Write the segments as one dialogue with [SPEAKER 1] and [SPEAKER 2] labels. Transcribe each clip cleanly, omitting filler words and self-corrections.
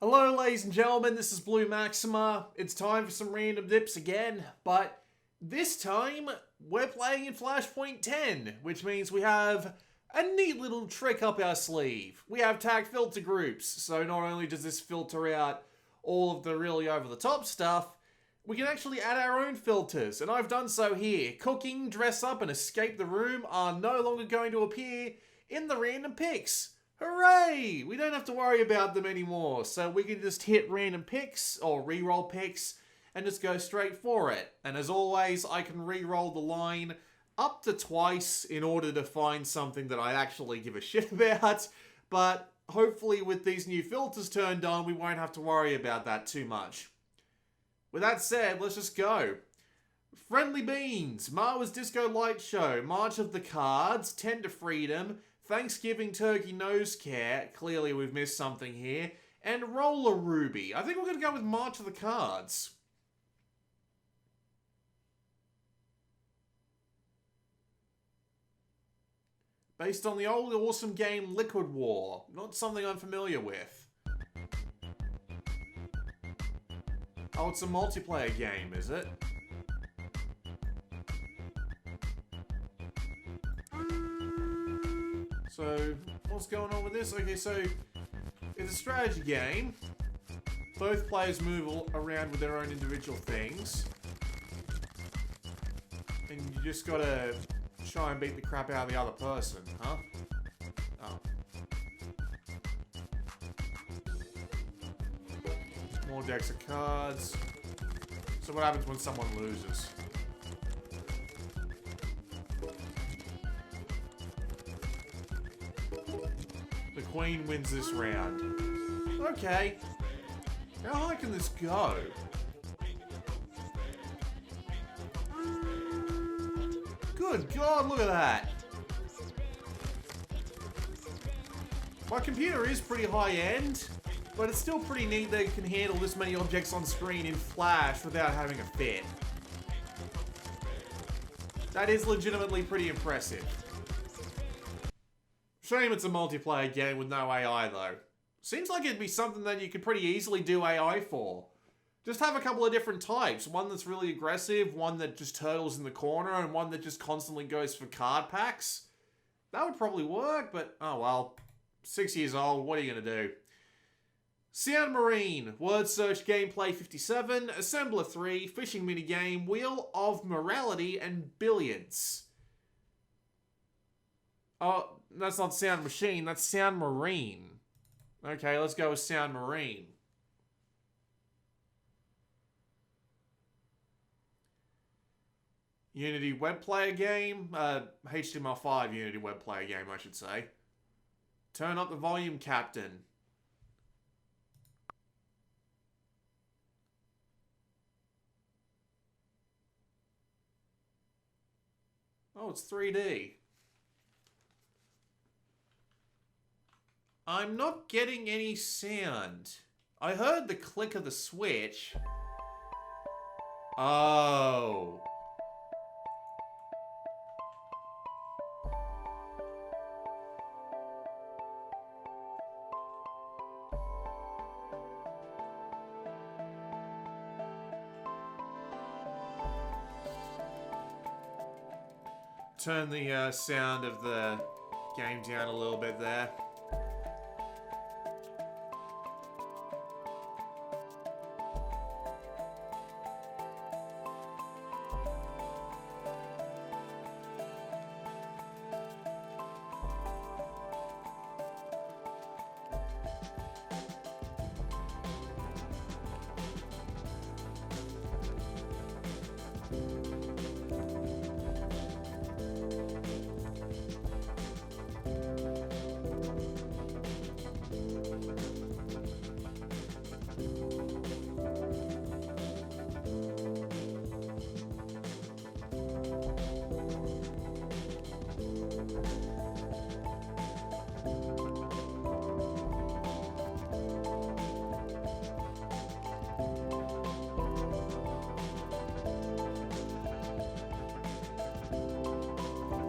[SPEAKER 1] Hello ladies and gentlemen, this is Blue Maxima. It's time for some random dips again, but this time we're playing in Flashpoint 10, which means we have a neat little trick up our sleeve. We have tag filter groups, so not only does this filter out all of the really over-the-top stuff, we can actually add our own filters, and I've done so here. Cooking, dress up, and escape the room are no longer going to appear in the random picks. Hooray! We don't have to worry about them anymore, so we can just hit random picks or reroll picks and just go straight for it. And as always, I can reroll the line up to twice in order to find something that I actually give a shit about, but hopefully with these new filters turned on, we won't have to worry about that too much. With that said, let's just go. Friendly Beans, Marwa's Disco Light Show, March of the Cards, 10 to Freedom, Thanksgiving Turkey Nose Care, clearly we've missed something here, and Roller Ruby. I think we're going to go with March of the Cards. Based on the old awesome game Liquid War, not something I'm familiar with. Oh, it's a multiplayer game, is it? So, what's going on with this? Okay, so, it's a strategy game. Both players move around with their own individual things. And you just gotta try and beat the crap out of the other person, huh? Oh. More decks of cards. So what happens when someone loses? The Queen wins this round. Okay. How high can this go? Good God, look at that. My computer is pretty high-end, but it's still pretty neat that it can handle this many objects on screen in Flash without having a fit. That is legitimately pretty impressive. Shame it's a multiplayer game with no AI though. Seems like it'd be something that you could pretty easily do AI for. Just have a couple of different types. One that's really aggressive, one that just turtles in the corner, and one that just constantly goes for card packs. That would probably work, but oh well. 6 years old, what are you gonna do? Soundmarine, Word Search Gameplay 57, Assembler 3, Fishing Minigame, Wheel of Morality, and Billiards. Oh, that's not Sound Machine, that's Soundmarine. Okay, let's go with Soundmarine. Unity web player game? HTML5 Unity web player game, I should say. Turn up the volume, Captain. Oh, it's 3D. I'm not getting any sound. I heard the click of the switch. Oh. Turn the sound of the game down a little bit there.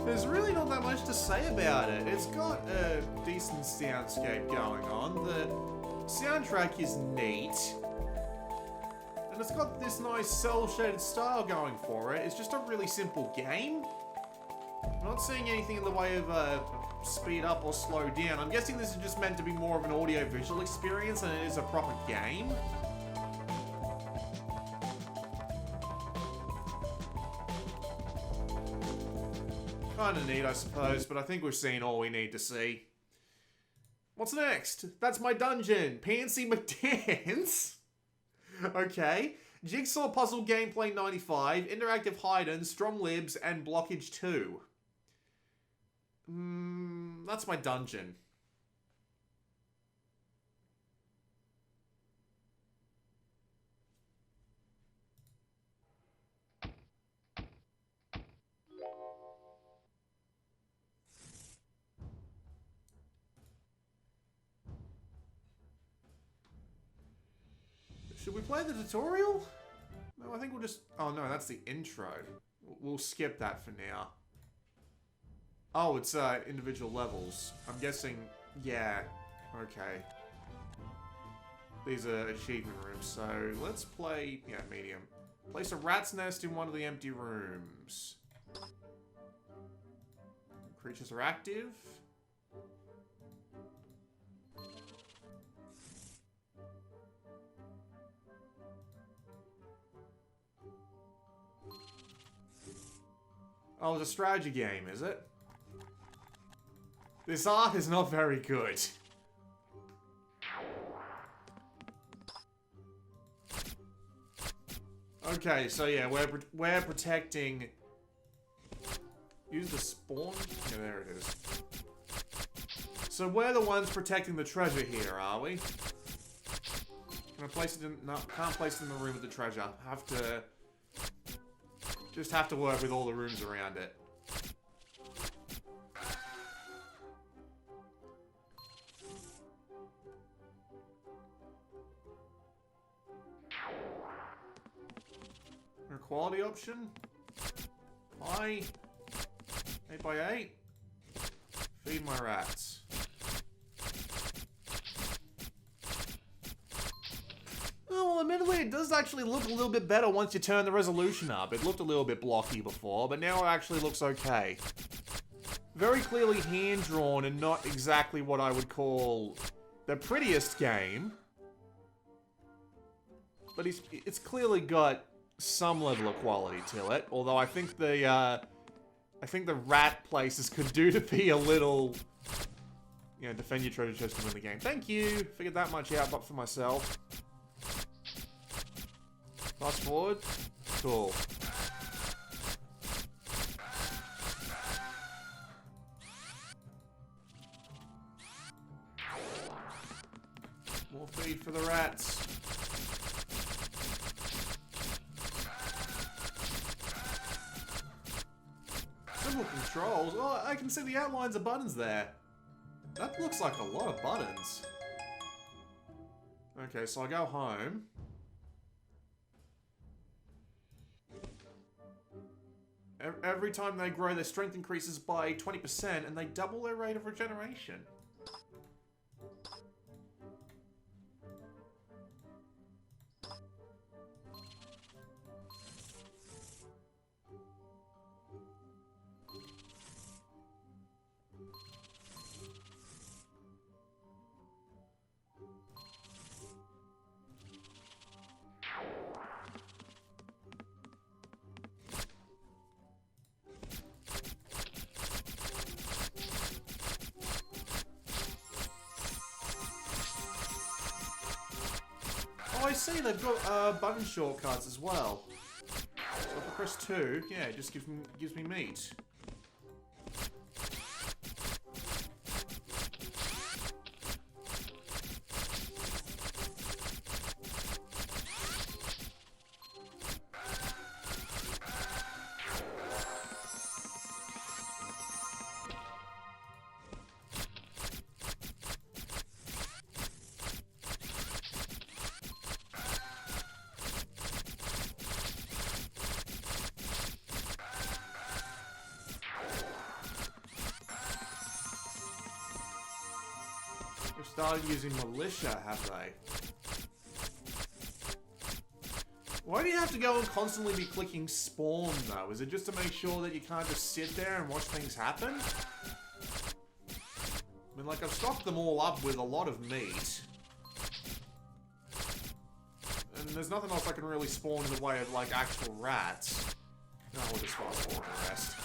[SPEAKER 1] There's really not that much to say about it. It's got a decent soundscape going on. The soundtrack is neat. And it's got this nice cel-shaded style going for it. It's just a really simple game. I'm not seeing anything in the way of speed up or slow down. I'm guessing this is just meant to be more of an audio-visual experience than it is a proper game. Kinda neat, I suppose, but I think we've seen all we need to see. What's next? That's my dungeon. Pansy McDance? Okay. Jigsaw Puzzle Gameplay 95, Interactive Hide-In, Strong Libs, and Blockage 2. That's my dungeon. Should we play the tutorial? No, I think we'll just... Oh no, that's the intro. We'll skip that for now. Oh, it's individual levels. I'm guessing... Yeah. Okay. These are achievement rooms, so let's play... Yeah, medium. Place a rat's nest in one of the empty rooms. Creatures are active. Oh, it's a strategy game, is it? This art is not very good. Okay, so yeah, we're protecting... Use the spawn? Yeah, there it is. So we're the ones protecting the treasure here, are we? Can I place it in... No, can't place it in the room with the treasure. Just have to work with all the rooms around it. Quality option. High. 8x8. Feed my rats. Well, admittedly, it does actually look a little bit better once you turn the resolution up. It looked a little bit blocky before, but now it actually looks okay. Very clearly hand-drawn and not exactly what I would call the prettiest game. But it's clearly got some level of quality to it. Although I think the rat places could do to be a little... You know, defend your treasure chest to win the game. Thank you! Figured that much out, but for myself. Fast forward. Cool. More feed for the rats. Simple controls. Oh, I can see the outlines of buttons there. That looks like a lot of buttons. Okay, so I go home. Every time they grow, their strength increases by 20%, and they double their rate of regeneration. Oh, I see, they've got button shortcuts as well. So if I press 2, yeah, it just gives me meat. They've started using militia, have they? Why do you have to go and constantly be clicking spawn, though? Is it just to make sure that you can't just sit there and watch things happen? I mean, like, I've stocked them all up with a lot of meat. And there's nothing else I can really spawn in the way of, like, actual rats. No, we'll just fast forward the rest.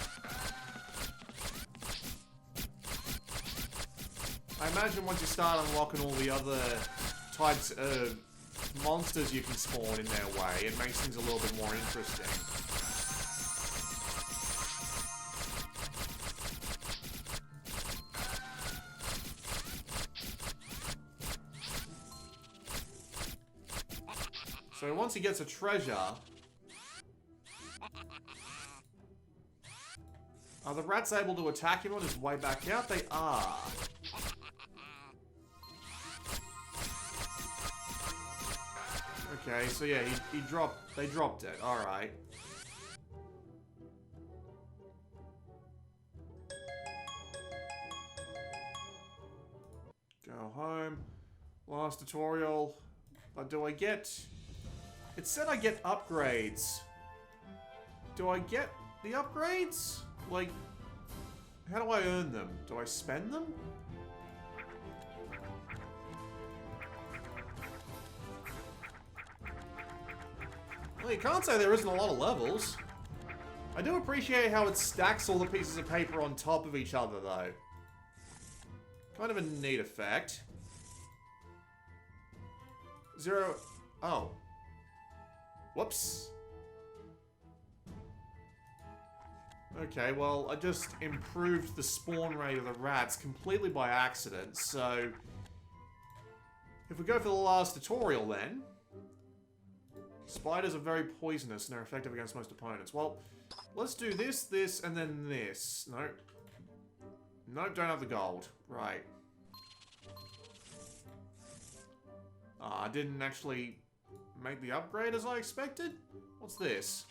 [SPEAKER 1] I imagine once you start unlocking all the other types of monsters you can spawn in their way, it makes things a little bit more interesting. So once he gets a treasure... Are the rats able to attack him on his way back out? They are. Okay, so yeah, they dropped it. Alright. Go home. Last tutorial. But do I get... It said I get upgrades. Do I get the upgrades? Like, how do I earn them? Do I spend them? Well, you can't say there isn't a lot of levels. I do appreciate how it stacks all the pieces of paper on top of each other, though. Kind of a neat effect. Zero... Oh. Whoops. Okay, well, I just improved the spawn rate of the rats completely by accident, so... If we go for the last tutorial, then... Spiders are very poisonous and are effective against most opponents. Well, let's do this, this, and then this. Nope. Nope, don't have the gold. Right. I didn't actually make the upgrade as I expected? What's this?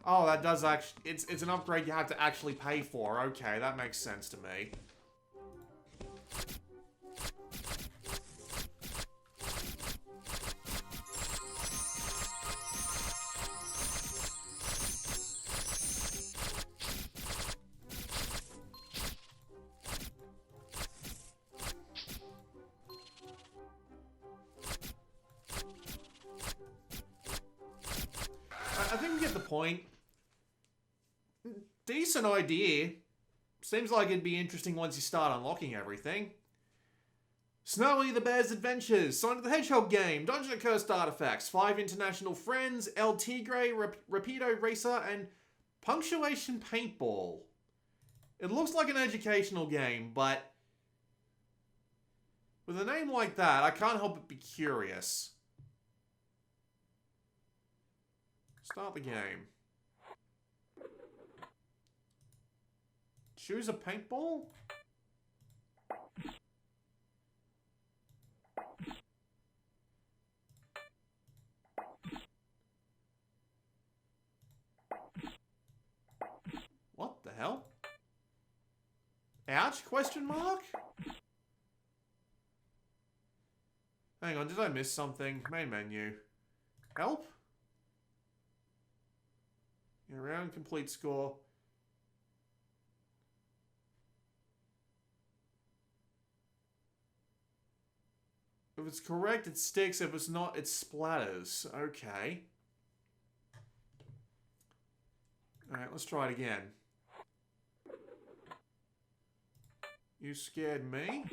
[SPEAKER 1] Oh, that does actually... It's an upgrade you have to actually pay for. Okay, that makes sense to me. I think we get the point. Decent idea. Seems like it'd be interesting once you start unlocking everything. Snowy the Bear's Adventures, Sonic the Hedgehog game, Dungeon of Cursed Artifacts, 5 International Friends, I.N.D.I.G.O, Rapido Racer, and Punctuation Paintball. It looks like an educational game, but with a name like that, I can't help but be curious. Start the game. Choose a paintball? What the hell? Ouch? Question mark? Hang on, did I miss something? Main menu. Help? Your round complete score. If it's correct, it sticks. If it's not, it splatters. Okay. Alright, let's try it again. You scared me?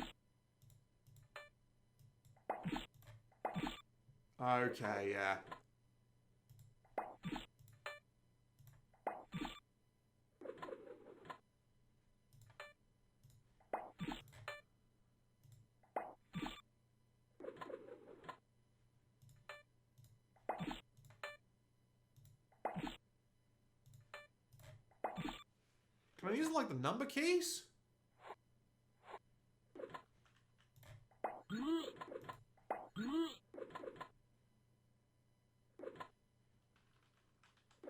[SPEAKER 1] Okay, yeah. Can I use, like, the number keys?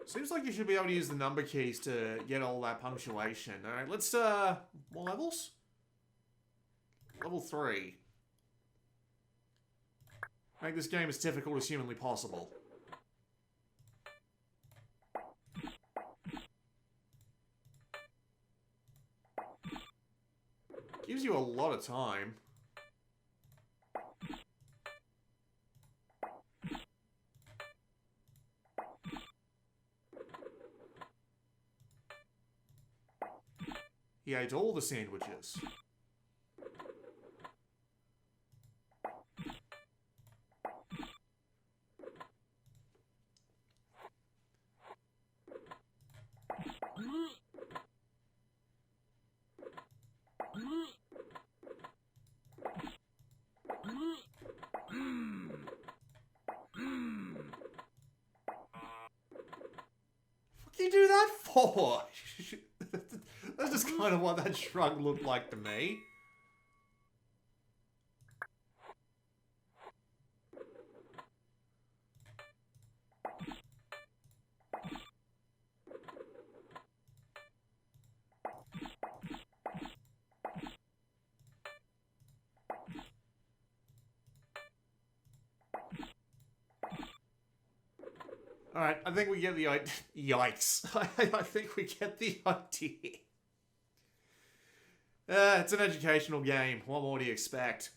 [SPEAKER 1] Seems like you should be able to use the number keys to get all that punctuation. Alright, let's, more levels? Level 3. Make this game as difficult as humanly possible. Gives you a lot of time. He ate all the sandwiches. What do you do that for? That's just kind of what that shrug looked like to me. Alright, I think we get the idea. Yikes. I think we get the idea. It's an educational game. What more do you expect?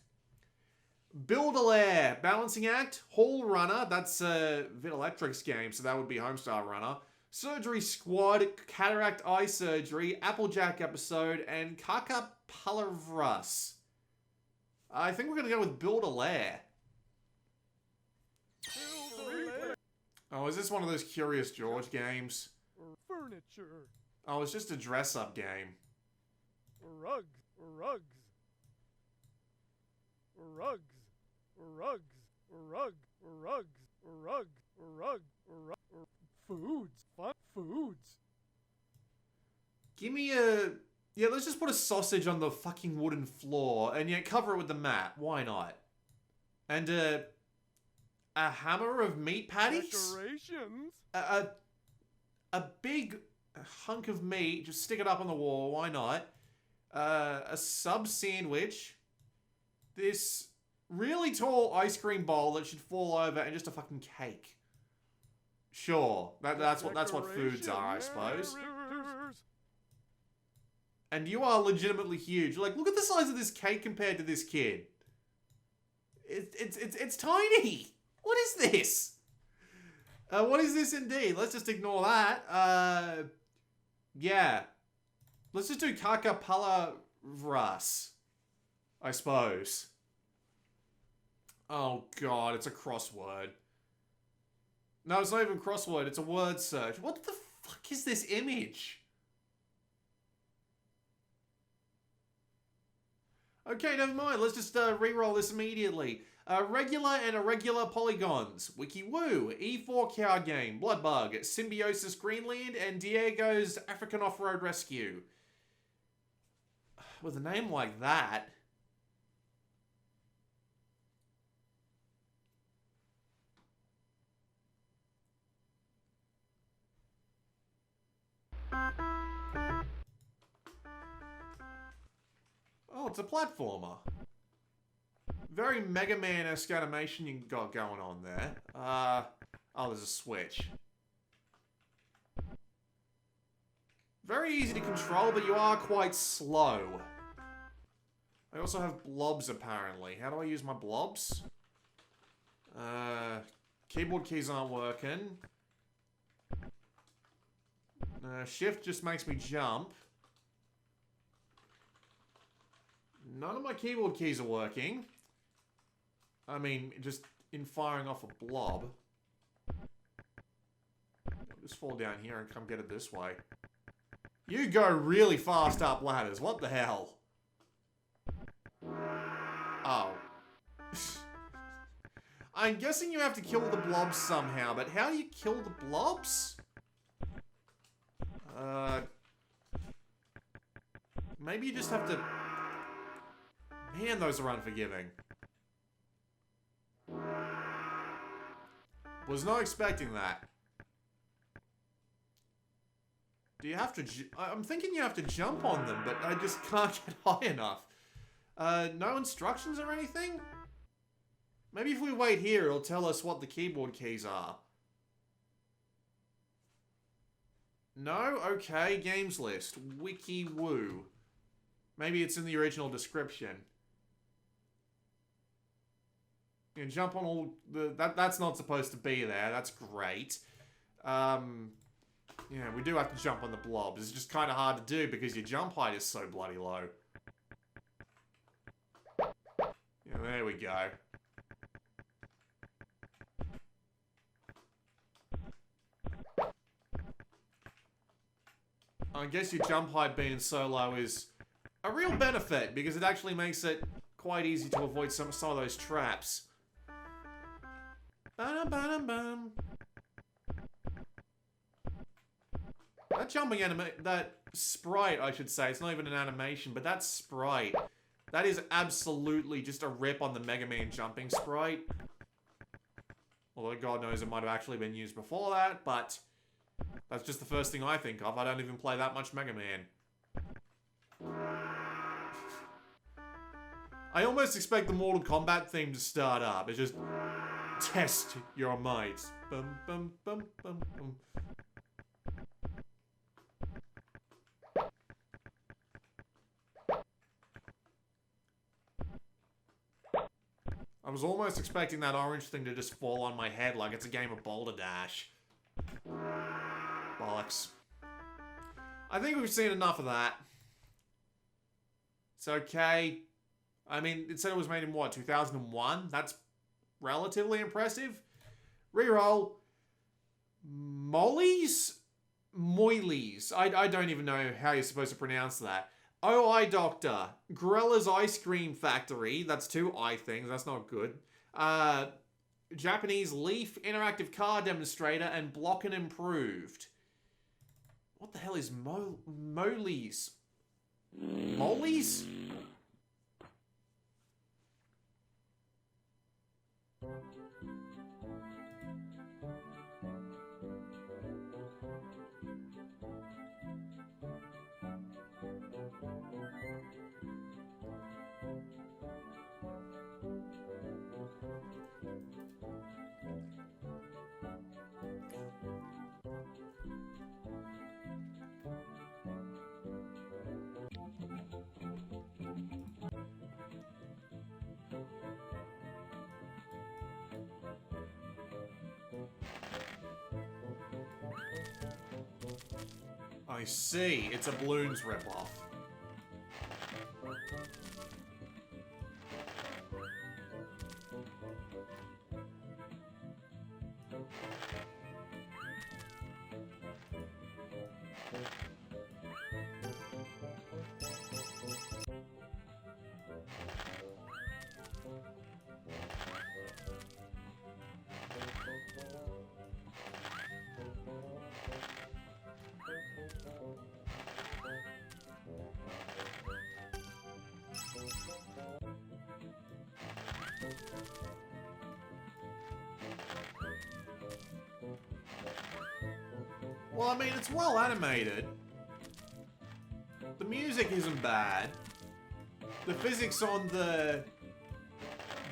[SPEAKER 1] Build-A-Lair. Balancing Act. Hall Runner. That's Vid-Electric's game, so that would be Homestar Runner. Surgery Squad. Cataract Eye Surgery. Applejack Episode. And Caça-Palavras. I think we're going to go with Build-A-Lair. Oh, is this one of those Curious George games?
[SPEAKER 2] Furniture.
[SPEAKER 1] Oh, it's just a dress-up game.
[SPEAKER 2] Rugs. Rugs. Rugs. Rugs. Rugs. Rugs. Rugs. Rugs. Rugs. Foods. Fun foods.
[SPEAKER 1] Give me a... Yeah, let's just put a sausage on the fucking wooden floor and yeah, cover it with the mat. Why not? And a hammer of meat patties?
[SPEAKER 2] Decorations.
[SPEAKER 1] A big hunk of meat, just stick it up on the wall, why not? A sub sandwich. This really tall ice cream bowl that should fall over and just a fucking cake. Sure, that's what foods are, I suppose. And you are legitimately huge. Like, look at the size of this cake compared to this kid. It's tiny. What is this? What is this indeed? Let's just ignore that. Yeah. Let's just do Caça-Palavras, I suppose. Oh god, it's a crossword. No, it's not even a crossword, it's a word search. What the fuck is this image? Okay, never mind. Let's just re-roll this immediately. Regular and irregular polygons. Wicky Woo, E4 card game, Bloodbug, Symbiosis Greenland, and Diego's African Off-Road Rescue. With a name like that... Oh, it's a platformer. Very Mega Man-esque animation you got going on there. Oh, there's a switch. Very easy to control, but you are quite slow. I also have blobs, apparently. How do I use my blobs? Keyboard keys aren't working. Shift just makes me jump. None of my keyboard keys are working. I mean, just in firing off a blob. I'll just fall down here and come get it this way. You go really fast up ladders. What the hell? Oh. I'm guessing you have to kill the blobs somehow, but how do you kill the blobs? Maybe you just have to... Man, those are unforgiving. Was not expecting that. Do you have to... I'm thinking you have to jump on them, but I just can't get high enough. No instructions or anything? Maybe if we wait here, it'll tell us what the keyboard keys are. No? Okay, games list. Wicky Woo. Maybe it's in the original description. You can jump on all the... That's not supposed to be there. That's great. Yeah, we do have to jump on the blobs. It's just kind of hard to do because your jump height is so bloody low. Yeah, there we go. I guess your jump height being so low is a real benefit because it actually makes it quite easy to avoid some of those traps. Ba-dum-ba-dum-bum. That jumping that sprite, I should say, it's not even an animation, but that sprite, that is absolutely just a rip on the Mega Man jumping sprite. Although God knows it might have actually been used before that, but that's just the first thing I think of. I don't even play that much Mega Man. I almost expect the Mortal Kombat theme to start up. It's just, test your might. Bum, bum, bum, bum, bum. I was almost expecting that orange thing to just fall on my head like it's a game of Boulder Dash. Bollocks. I think we've seen enough of that. It's okay. I mean, it said it was made in what, 2001? That's relatively impressive. Reroll. Molies? Moilies. I don't even know how you're supposed to pronounce that. OI Doctor, Gorillas Ice Cream Factory, that's 2 I things, that's not good. Japanese Leaf, Interactive Car Demonstrator, and Block and Improved. What the hell is Molies? Molies? I see. It's a Bloons ripoff. Well, I mean, it's well animated. The music isn't bad. The physics on the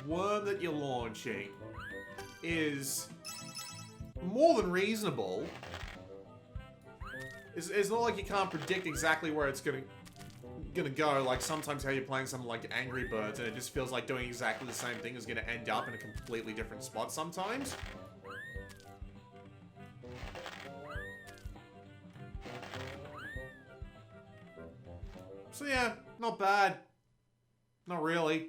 [SPEAKER 1] worm that you're launching is more than reasonable. It's not like you can't predict exactly where it's gonna go, like sometimes how you're playing something like Angry Birds and it just feels like doing exactly the same thing is gonna end up in a completely different spot sometimes. So yeah, not bad. Not really.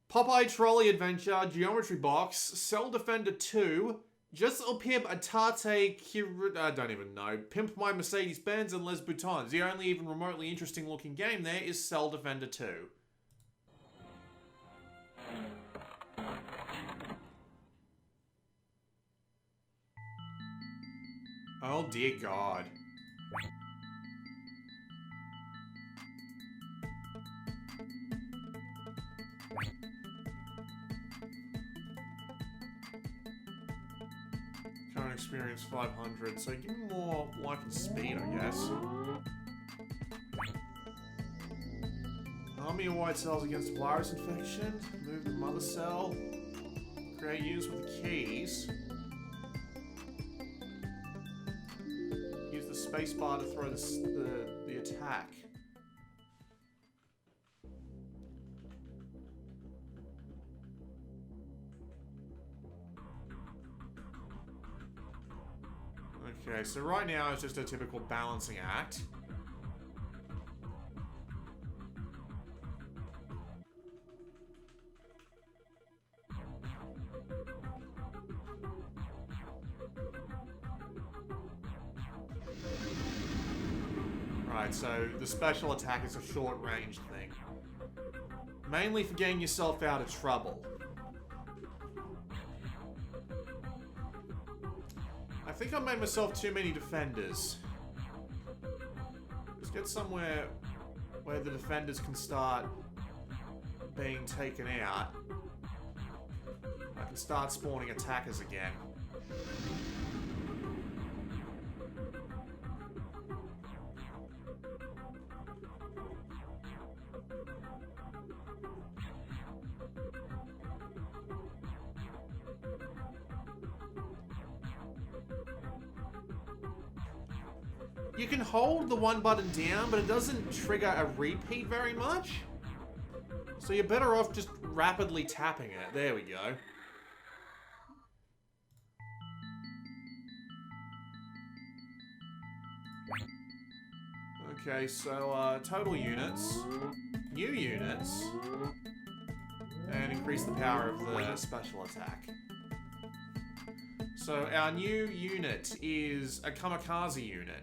[SPEAKER 1] Popeye Trolley Adventure, Geometry Box, Cell Defender 2, Just a Pimp Atate I don't even know. Pimp My Mercedes Benz and Les Boutons. The only even remotely interesting looking game there is Cell Defender 2. Oh dear God. Trying to experience 500, so give him more life and speed, I guess. Army of white cells against virus infection. Move the mother cell. Create units with the keys. Use the spacebar to throw the attack. Okay, so right now it's just a typical balancing act. Right, so the special attack is a short-range thing. Mainly for getting yourself out of trouble. I think I made myself too many defenders. Let's get somewhere where the defenders can start being taken out. I can start spawning attackers again. You can hold the one button down, but it doesn't trigger a repeat very much. So you're better off just rapidly tapping it. There we go. Okay, so total units, new units, and increase the power of the special attack. So our new unit is a kamikaze unit.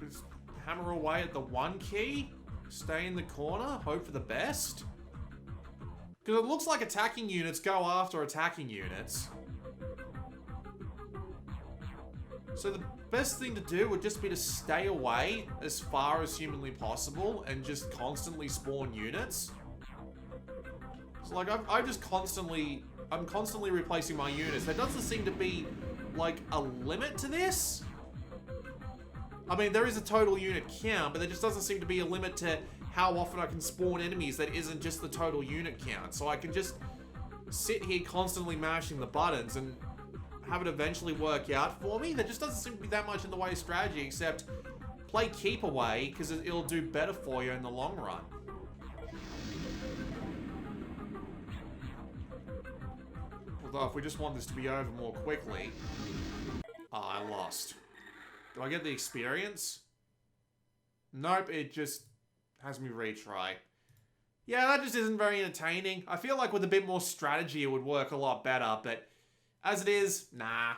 [SPEAKER 1] Just hammer away at the one key, stay in the corner, hope for the best. Because it looks like attacking units go after attacking units. So the best thing to do would just be to stay away as far as humanly possible and just constantly spawn units. So like I'm constantly replacing my units. There doesn't seem to be like a limit to this. I mean, there is a total unit count, but there just doesn't seem to be a limit to how often I can spawn enemies that isn't just the total unit count. So I can just sit here constantly mashing the buttons and have it eventually work out for me. There just doesn't seem to be that much in the way of strategy, except play keep away, because it'll do better for you in the long run. Although, if we just want this to be over more quickly... Oh, I lost. Do I get the experience? Nope, it just has me retry. Yeah, that just isn't very entertaining. I feel like with a bit more strategy it would work a lot better, but as it is, nah.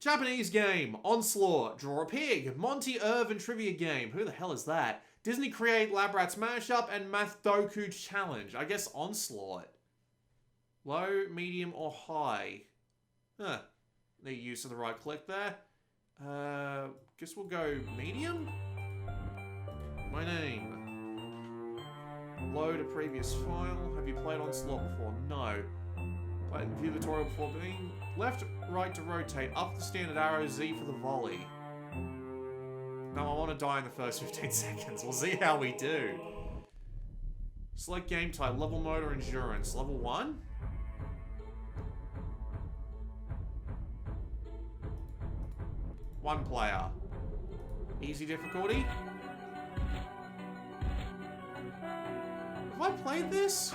[SPEAKER 1] Japanese game, Onslaught, Draw a Pig, Monty Irvin Trivia Game, who the hell is that? Disney Create Lab Rats Mashup, and Math-Doku Challenge. I guess Onslaught. Low, medium, or high? Huh. The use of the right click there. Guess we'll go medium? My name. Load a previous file. Have you played Onslaught before? No. Played the view tutorial before being left, right to rotate, up the standard arrow, Z for the volley. No, I want to die in the first 15 seconds. We'll see how we do. Select game type, level mode or endurance. Level 1? One player. Easy difficulty. Have I played this?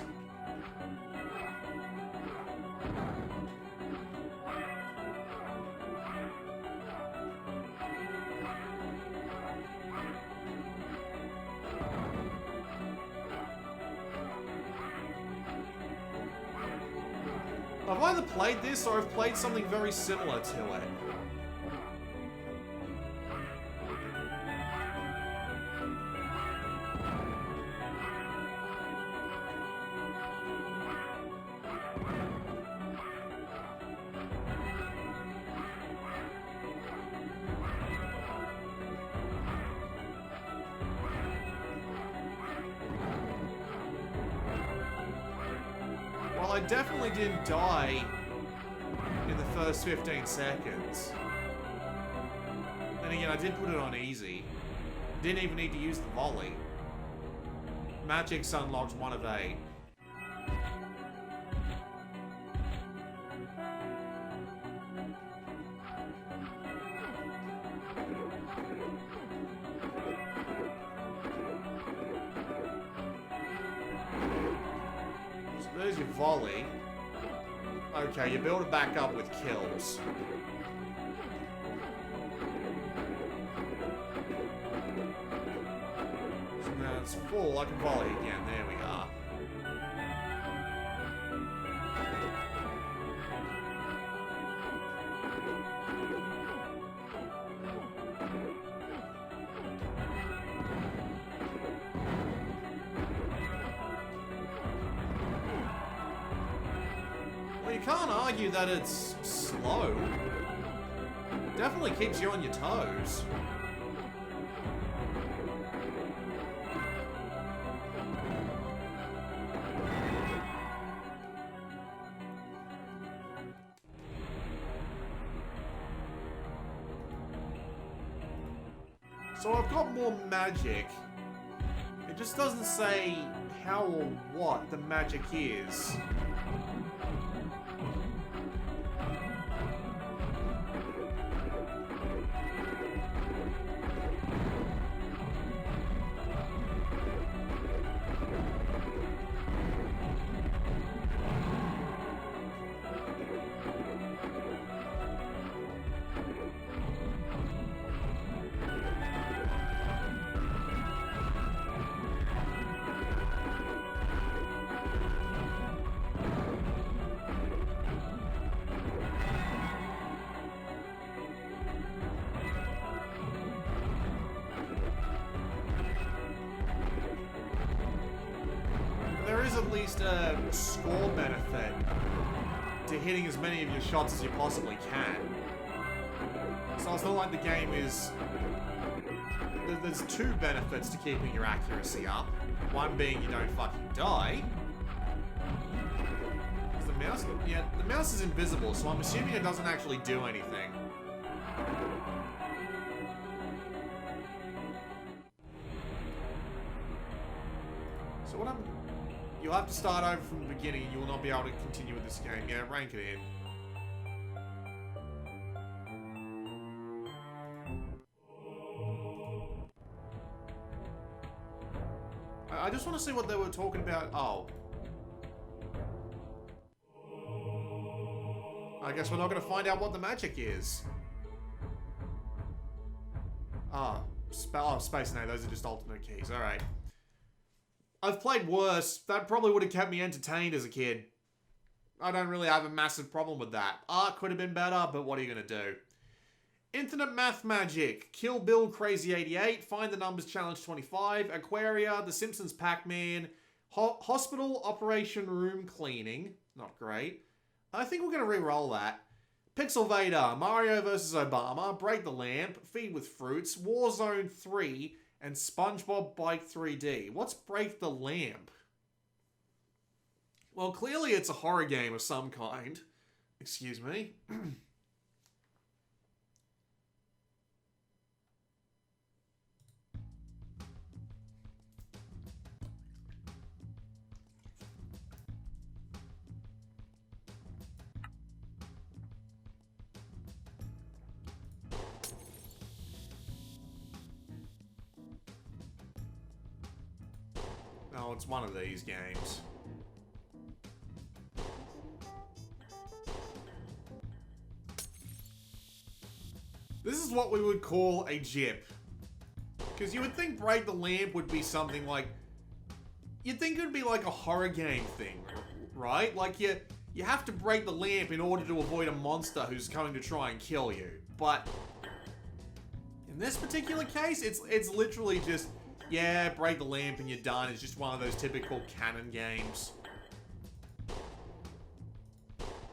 [SPEAKER 1] I've either played this or I've played something very similar to it. I definitely didn't die in the first 15 seconds. Then again, I did put it on easy. Didn't even need to use the volley. Magic's unlocked 1 of 8. So there's your volley. Okay, you build it back up with kills. So now it's full, I can volley again. There we are. Well, you can't argue that it's slow. Definitely keeps you on your toes. So I've got more magic. It just doesn't say how or what the magic is. There is at least a score benefit to hitting as many of your shots as you possibly can. So it's not like the game is... There's 2 benefits to keeping your accuracy up. One being you don't fucking die. The mouse... Yeah, the mouse is invisible, so I'm assuming it doesn't actually do anything. So what I'm... You'll have to start over from the beginning and you will not be able to continue with this game. Yeah, rank it in. I just want to see what they were talking about. Oh. I guess we're not going to find out what the magic is. Ah. Space and A, those are just alternate keys. Alright. I've played worse. That probably would have kept me entertained as a kid. I don't really have a massive problem with that. Art could have been better, but what are you going to do? Infinite Math Magic. Kill Bill Crazy 88. Find the Numbers Challenge 25. Aquaria. The Simpsons Pac-Man. Hospital Operation Room Cleaning. Not great. I think we're going to re-roll that. Pixel Vader. Mario vs. Obama. Break the Lamp. Feed with Fruits. Warzone 3. And SpongeBob Bike 3D. What's Break the Lamp? Well, clearly it's a horror game of some kind. Excuse me. Oh, it's one of these games. This is what we would call a jip. Because you would think Break the Lamp would be something like... You'd think it would be like a horror game thing, right? Like you have to break the lamp in order to avoid a monster who's coming to try and kill you. But in this particular case, it's literally just... Yeah, break the lamp and you're done. It's just one of those typical canon games.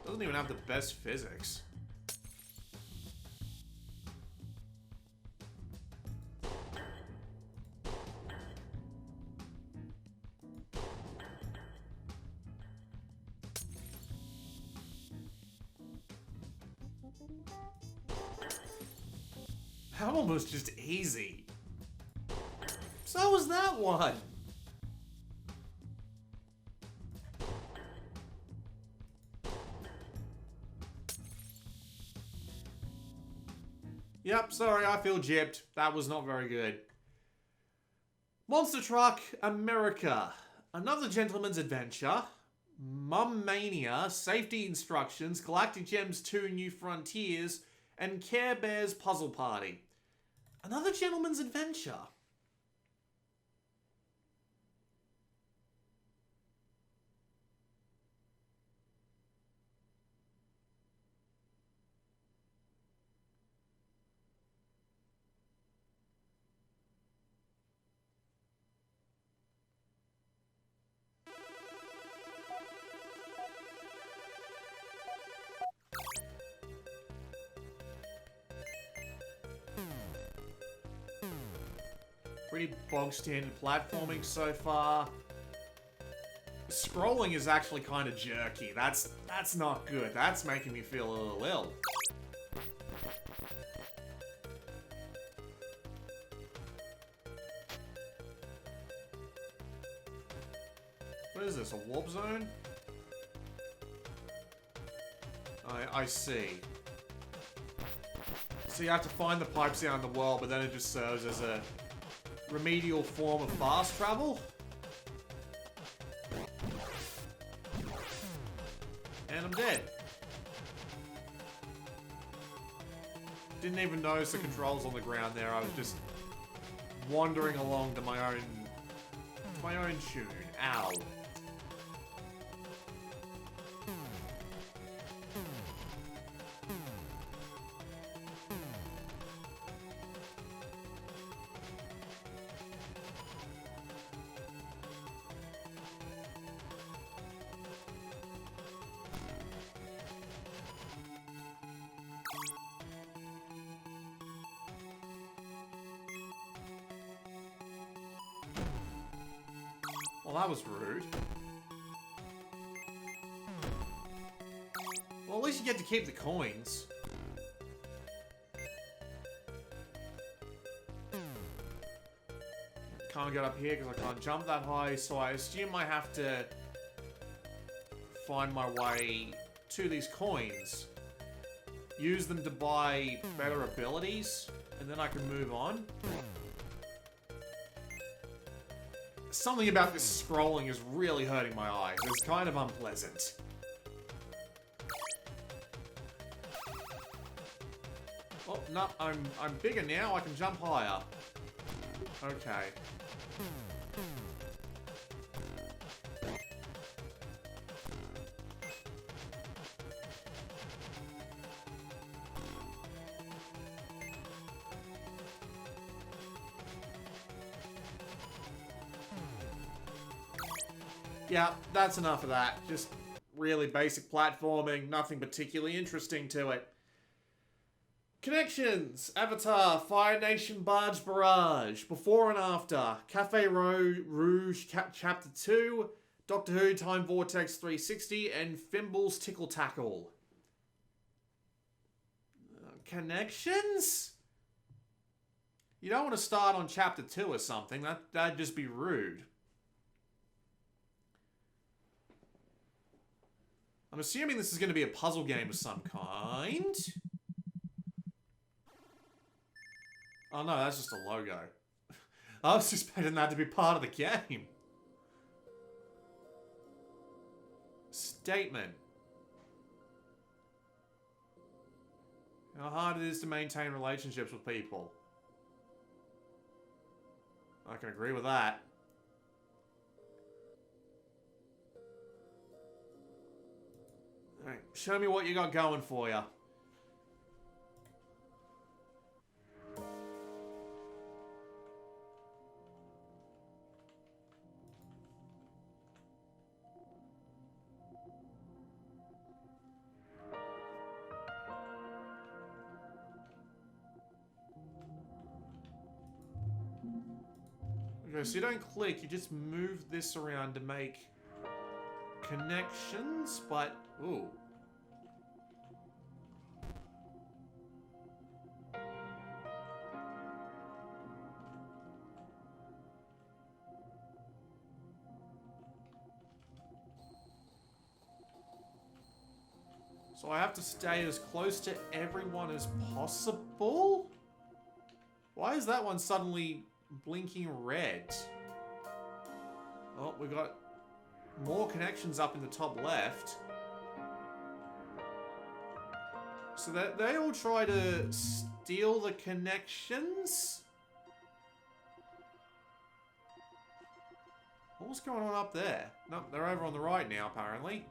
[SPEAKER 1] Doesn't even have the best physics. That one was just easy. So was that one. Yep, sorry, I feel gypped. That was not very good. Monster Truck America. Another Gentleman's Adventure. Mum Mania. Safety Instructions. Galactic Gems 2 New Frontiers. And Care Bears Puzzle Party. Another Gentleman's Adventure. Pretty bog standard platforming so far. Scrolling is actually kind of jerky. That's not good. That's making me feel a little ill. What is this, a warp zone? I see. So you have to find the pipes out in the world, but then it just serves as a remedial form of fast travel. And I'm dead. Didn't even notice the controls on the ground there. I was just wandering along to my own tune. Ow. Well, that was rude. Well, at least you get to keep the coins. Can't get up here because I can't jump that high, so I assume I have to find my way to these coins. Use them to buy better abilities, and then I can move on. Something about this scrolling is really hurting my eyes. It's kind of unpleasant. Oh, no, I'm bigger now. I can jump higher. Okay. Yeah, that's enough of that. Just really basic platforming, nothing particularly interesting to it. Connections, Avatar, Fire Nation Barge Barrage, Before and After, Cafe Rouge Chapter 2, Doctor Who Time Vortex 360, and Fimble's Tickle Tackle. Connections? You don't want to start on Chapter 2 or something, that'd just be rude. I'm assuming this is going to be a puzzle game of some kind. Oh no, that's just a logo. I was expecting that to be part of the game. Statement. How hard it is to maintain relationships with people. I can agree with that. Alright, show me what you got going for you. Okay, so you don't click, you just move this around to make connections, but... Ooh. So I have to stay as close to everyone as possible? Why is that one suddenly blinking red? Oh, we got more connections up in the top left. So they all try to steal the connections? What's going on up there? No, they're over on the right now, apparently.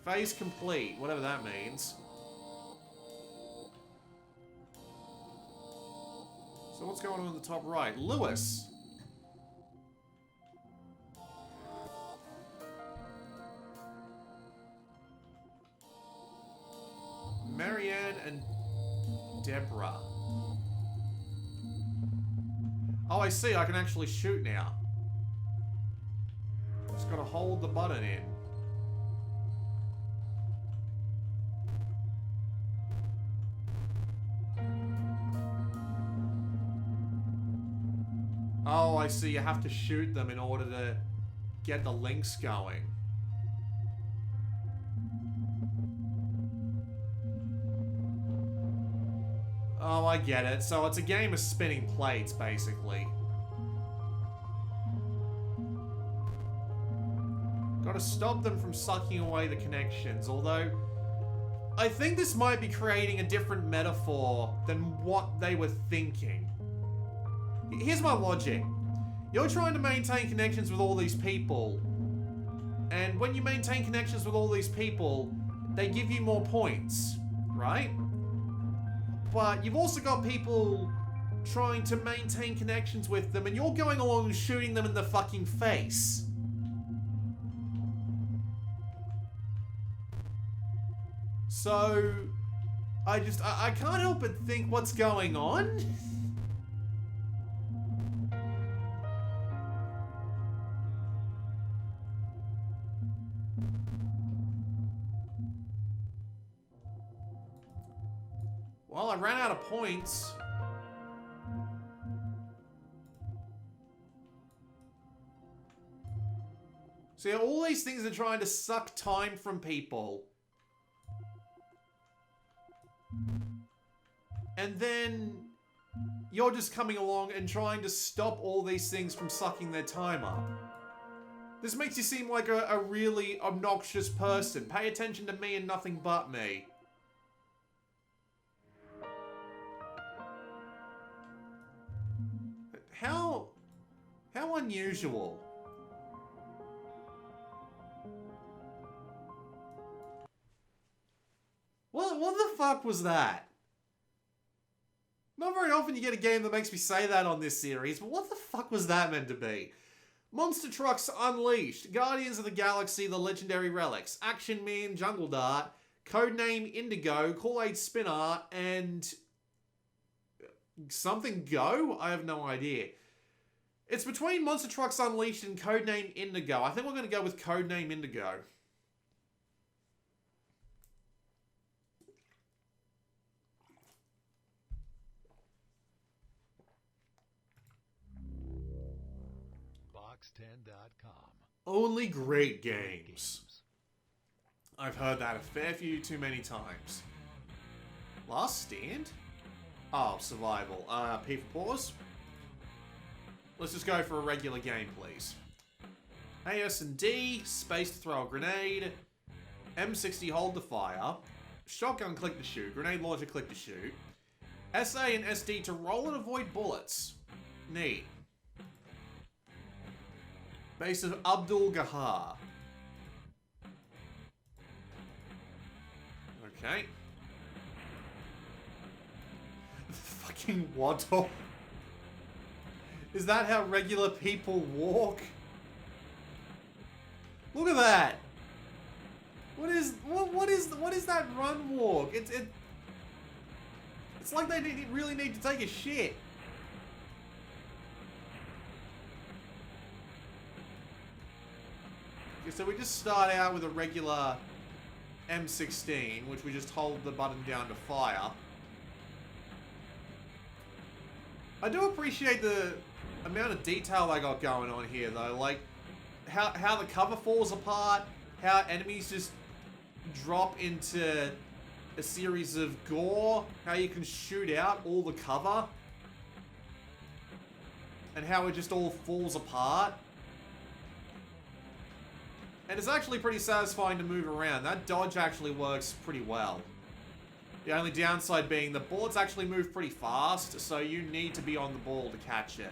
[SPEAKER 1] Phase complete, whatever that means. So what's going on in the top right? Lewis! Marianne and Deborah. Oh, I see. I can actually shoot now. Just gotta hold the button in. Oh, I see. You have to shoot them in order to get the links going. Oh, I get it. So it's a game of spinning plates, basically. Gotta stop them from sucking away the connections, although I think this might be creating a different metaphor than what they were thinking. Here's my logic. You're trying to maintain connections with all these people, and when you maintain connections with all these people, they give you more points, right? But you've also got people trying to maintain connections with them, and you're going along and shooting them in the fucking face. So, I can't help but think what's going on. Well, I ran out of points. See, all these things are trying to suck time from people. And then you're just coming along and trying to stop all these things from sucking their time up. This makes you seem like a really obnoxious person. Pay attention to me and nothing but me. How unusual. What the fuck was that? Not very often you get a game that makes me say that on this series, but what the fuck was that meant to be? Monster Trucks Unleashed, Guardians of the Galaxy, The Legendary Relics, Action Man, Jungle Dart, Codename Indigo, Kool-Aid Spin Art, and something Go? I have no idea. It's between Monster Trucks Unleashed and Codename Indigo. I think we're going to go with Codename Indigo.
[SPEAKER 3] Box10.com.
[SPEAKER 1] Only great games. I've heard that a fair few too many times. Last Stand? Oh, survival. P for pause. Let's just go for a regular game, please. AS and D, space to throw a grenade, M60 hold to fire, shotgun click to shoot, grenade launcher click to shoot, SA and SD to roll and avoid bullets. Neat. Base of Abdul-Gahar. Okay. Fucking waddle. Is that how regular people walk? Look at that. What is that run walk? It's like they really need to take a shit. Okay, so we just start out with a regular M16, which we just hold the button down to fire. I do appreciate the amount of detail they got going on here, though. Like, how the cover falls apart, how enemies just drop into a series of gore, how you can shoot out all the cover, and how it just all falls apart. And it's actually pretty satisfying to move around. That dodge actually works pretty well. The only downside being the bullets actually move pretty fast, so you need to be on the ball to catch it.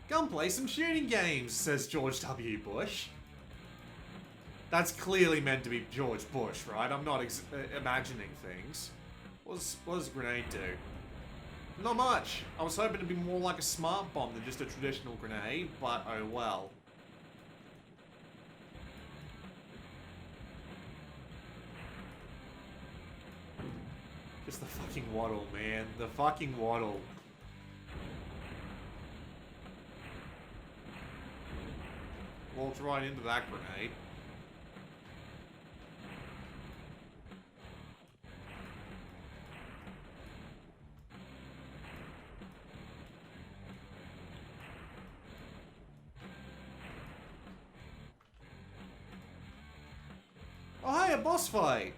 [SPEAKER 1] Come play some shooting games, says George W. Bush. That's clearly meant to be George Bush, right? I'm not imagining things. What does a grenade do? Not much. I was hoping to be more like a smart bomb than just a traditional grenade, but oh well. Just the fucking waddle, man. The fucking waddle. Walked right into that grenade. Oh, hi, a boss fight!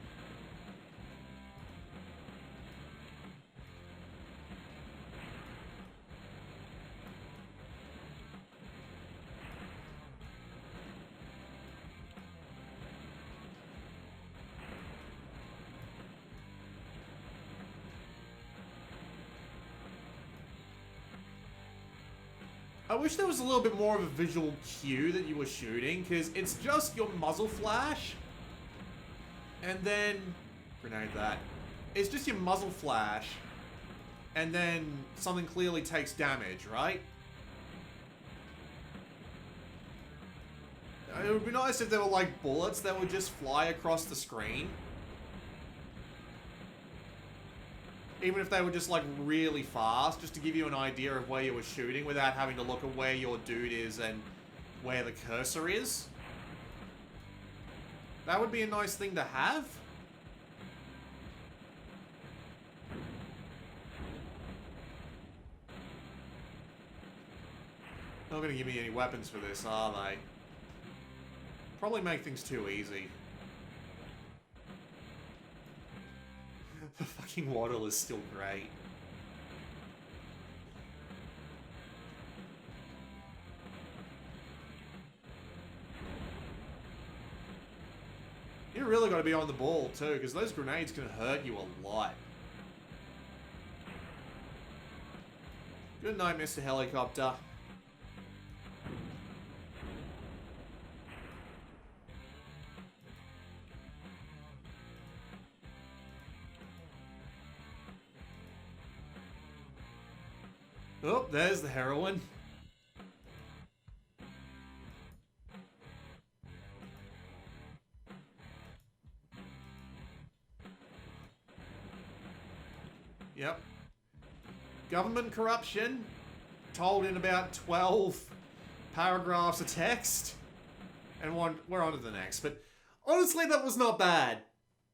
[SPEAKER 1] I wish there was a little bit more of a visual cue that you were shooting, because it's just your muzzle flash, and then... Grenade that. It's just your muzzle flash, and then something clearly takes damage, right? It would be nice if there were, like, bullets that would just fly across the screen. Even if they were just, like, really fast, just to give you an idea of where you were shooting without having to look at where your dude is and where the cursor is. That would be a nice thing to have. Not gonna give me any weapons for this, are they? Probably make things too easy. The fucking waddle is still great. You really gotta be on the ball too, because those grenades can hurt you a lot. Good night, Mr. Helicopter. Oh, there's the heroine. Yep. Government corruption, told in about 12 paragraphs of text. And we're on to the next. But honestly, that was not bad.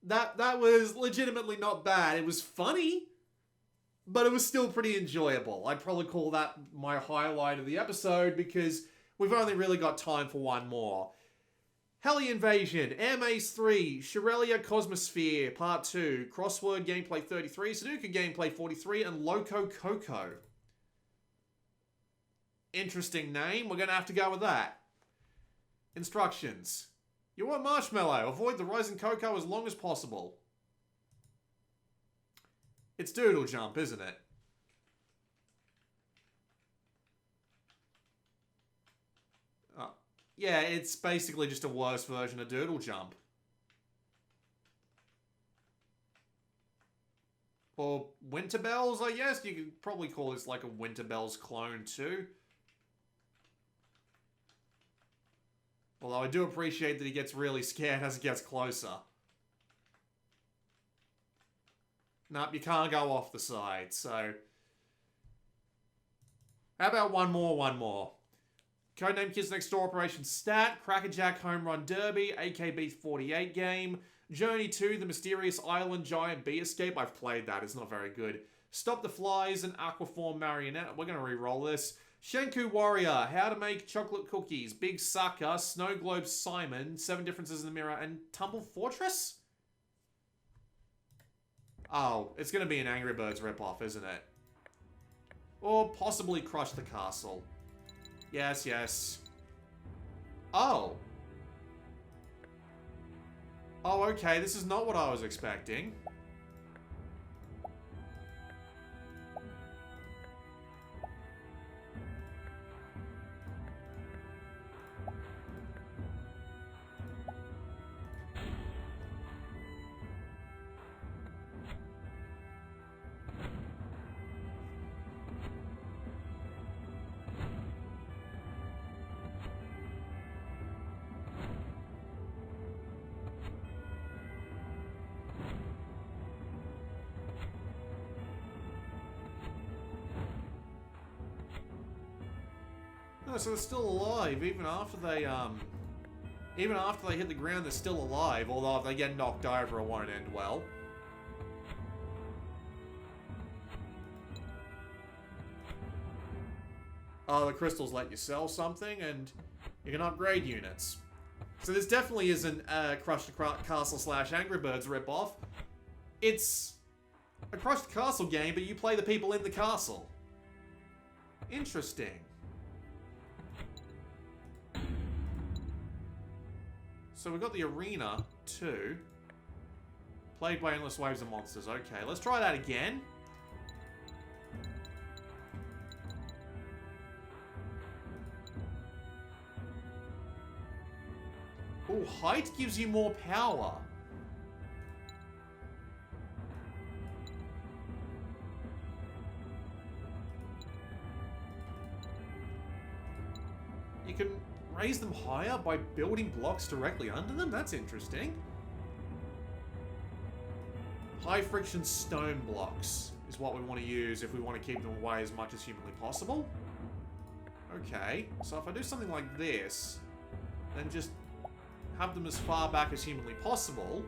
[SPEAKER 1] That was legitimately not bad. It was funny. But it was still pretty enjoyable. I'd probably call that my highlight of the episode because we've only really got time for one more. Heli Invasion, Air Maze 3, Shirelia Cosmosphere Part 2, Crossword Gameplay 33, Sudoku Gameplay 43, and Loco Cocoa. Interesting name. We're going to have to go with that. Instructions. You want marshmallow. Avoid the rising cocoa as long as possible. It's Doodle Jump, isn't it? Yeah, it's basically just a worse version of Doodle Jump. Or Winter Bells, I guess? You could probably call this like a Winter Bells clone too. Although I do appreciate that he gets really scared as it gets closer. Nope, you can't go off the side, so... How about one more? Codename Kids Next Door Operation Stat, Crackerjack Home Run Derby, AKB 48 game, Journey 2, The Mysterious Island Giant Bee Escape. I've played that, it's not very good. Stop the Flies and Aquaform Marionette. We're going to re-roll this. Shenku Warrior, How to Make Chocolate Cookies, Big Sucker, Snow Globe Simon, 7 Differences in the Mirror, and Tumble Fortress? Oh, it's going to be an Angry Birds ripoff, isn't it? Or possibly Crush the Castle. Yes, yes. Oh. Oh, okay, this is not what I was expecting. No, so they're still alive, even after they hit the ground, they're still alive, although if they get knocked over, it won't end well. Oh, the crystals let you sell something, and you can upgrade units. So this definitely isn't a Crush the Castle / Angry Birds ripoff. It's a Crush the Castle game, but you play the people in the castle. Interesting. So we've got the arena, too. Played by endless waves of monsters. Okay, let's try that again. Oh, height gives you more power. You can raise them higher by building blocks directly under them? That's interesting. High friction stone blocks is what we want to use if we want to keep them away as much as humanly possible. Okay, so if I do something like this, then just have them as far back as humanly possible.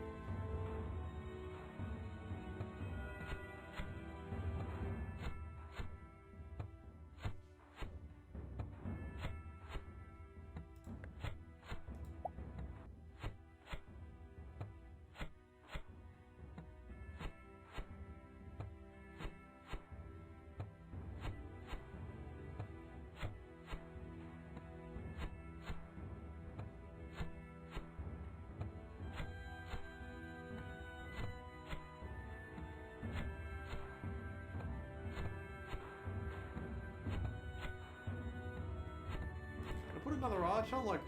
[SPEAKER 1] Put another archer, like,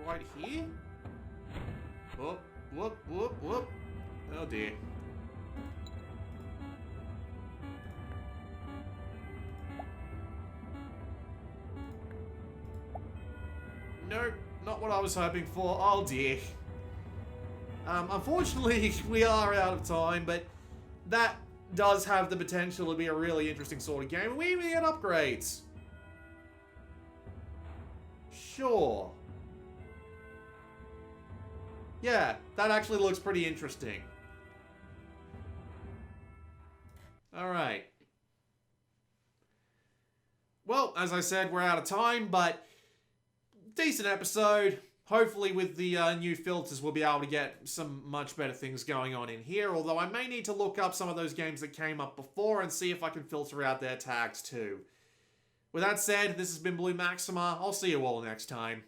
[SPEAKER 1] right here? Whoop, whoop, whoop, whoop. Oh dear. Nope, not what I was hoping for. Oh dear. Unfortunately, we are out of time, but that does have the potential to be a really interesting sort of game. We even get upgrades. Sure. Yeah, that actually looks pretty interesting. Alright. Well, as I said, we're out of time, but decent episode. Hopefully with the new filters, we'll be able to get some much better things going on in here, although I may need to look up some of those games that came up before and see if I can filter out their tags too. With that said, this has been Blue Maxima. I'll see you all next time.